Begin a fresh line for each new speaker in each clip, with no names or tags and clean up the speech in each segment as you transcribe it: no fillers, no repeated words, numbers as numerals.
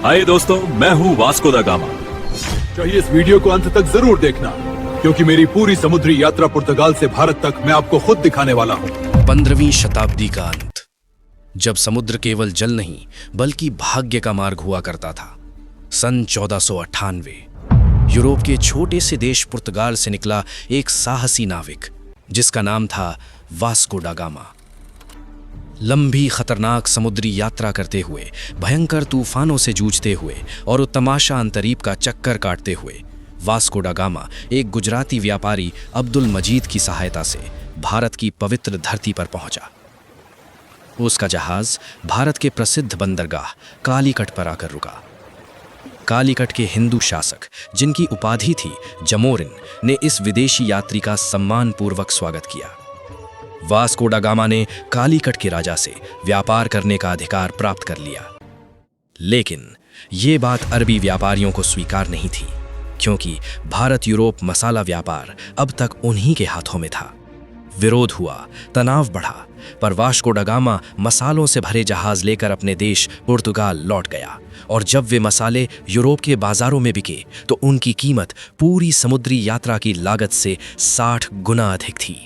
हाय दोस्तों, मैं हूँ वास्को दा गामा।
चाहिए इस वीडियो को अंत तक जरूर देखना, क्योंकि मेरी पूरी समुद्री यात्रा पुर्तगाल से भारत तक मैं आपको खुद दिखाने वाला हूँ।
15वीं शताब्दी का अंत, जब समुद्र केवल जल नहीं बल्कि भाग्य का मार्ग हुआ करता था। सन 1498 यूरोप के छोटे से देश पुर्तगाल से निकला एक साहसी नाविक जिसका नाम था वास्को डा गामा। लंबी खतरनाक समुद्री यात्रा करते हुए, भयंकर तूफानों से जूझते हुए और तमाशा अंतरीप का चक्कर काटते हुए वास्को डा गामा एक गुजराती व्यापारी अब्दुल मजीद की सहायता से भारत की पवित्र धरती पर पहुंचा। उसका जहाज भारत के प्रसिद्ध बंदरगाह कालीकट पर आकर रुका। कालीकट के हिंदू शासक, जिनकी उपाधि थी जमोरिन, ने इस विदेशी यात्री का सम्मानपूर्वक स्वागत किया। वास्को डा गामा ने कालीकट के राजा से व्यापार करने का अधिकार प्राप्त कर लिया, लेकिन ये बात अरबी व्यापारियों को स्वीकार नहीं थी, क्योंकि भारत यूरोप मसाला व्यापार अब तक उन्हीं के हाथों में था। विरोध हुआ, तनाव बढ़ा, पर वास्को डा गामा मसालों से भरे जहाज लेकर अपने देश पुर्तगाल लौट गया। और जब वे मसाले यूरोप के बाजारों में बिके तो उनकी कीमत पूरी समुद्री यात्रा की लागत से 60 गुना अधिक थी।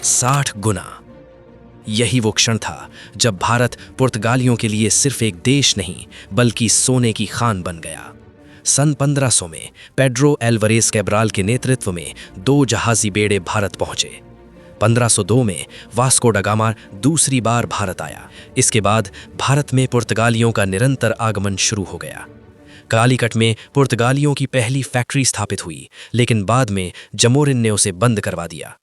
60 गुना। यही वो क्षण था जब भारत पुर्तगालियों के लिए सिर्फ एक देश नहीं बल्कि सोने की खान बन गया। सन 1500 में पेड्रो एल्वारेज कैब्राल के नेतृत्व में 2 जहाजी बेड़े भारत पहुंचे। 1502 में वास्को डा गामा दूसरी बार भारत आया। इसके बाद भारत में पुर्तगालियों का निरंतर आगमन शुरू हो गया। कालीकट में पुर्तगालियों की पहली फैक्ट्री स्थापित हुई, लेकिन बाद में जमोरिन ने उसे बंद करवा दिया।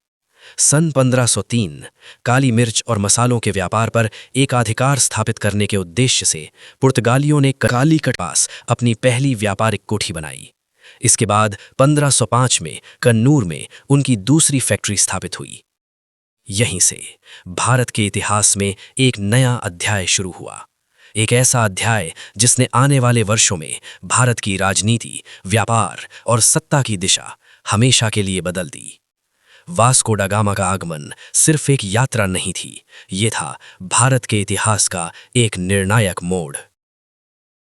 सन 1503 काली मिर्च और मसालों के व्यापार पर एक अधिकार स्थापित करने के उद्देश्य से पुर्तगालियों ने कालीकट पास अपनी पहली व्यापारिक कोठी बनाई। इसके बाद 1505 में कन्नूर में उनकी दूसरी फैक्ट्री स्थापित हुई। यहीं से भारत के इतिहास में एक नया अध्याय शुरू हुआ, एक ऐसा अध्याय जिसने आने वाले वर्षों में भारत की राजनीति, व्यापार और सत्ता की दिशा हमेशा के लिए बदल दी। वास्को डा गामा का आगमन सिर्फ एक यात्रा नहीं थी, ये था भारत के इतिहास का एक निर्णायक मोड़।